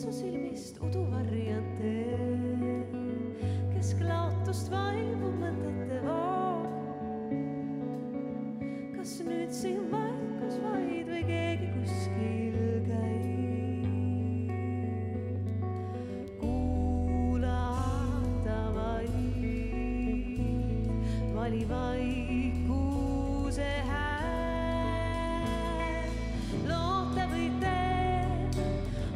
su silmist uduvarjand teeb, kesklaotust vaibub mõtete voog. Kas nüüd siin vaikus vaid või keegi kuskil käib? Kuulata vaid, vali vaikuse hääl. Loota võite,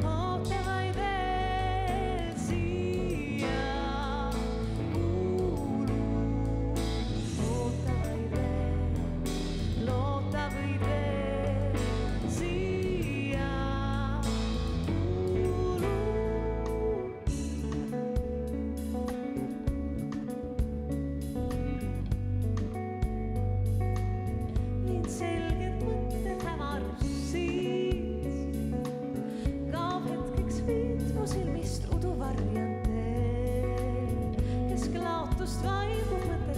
oota vaid veel siia kuulu. Oota vaid veel, loota võid veel siia kuulu. Mind selged mõtted hämarus siis, kaob hetkeks viit mu silmist uduvarjand teeb, kesklaotust vaibub mõte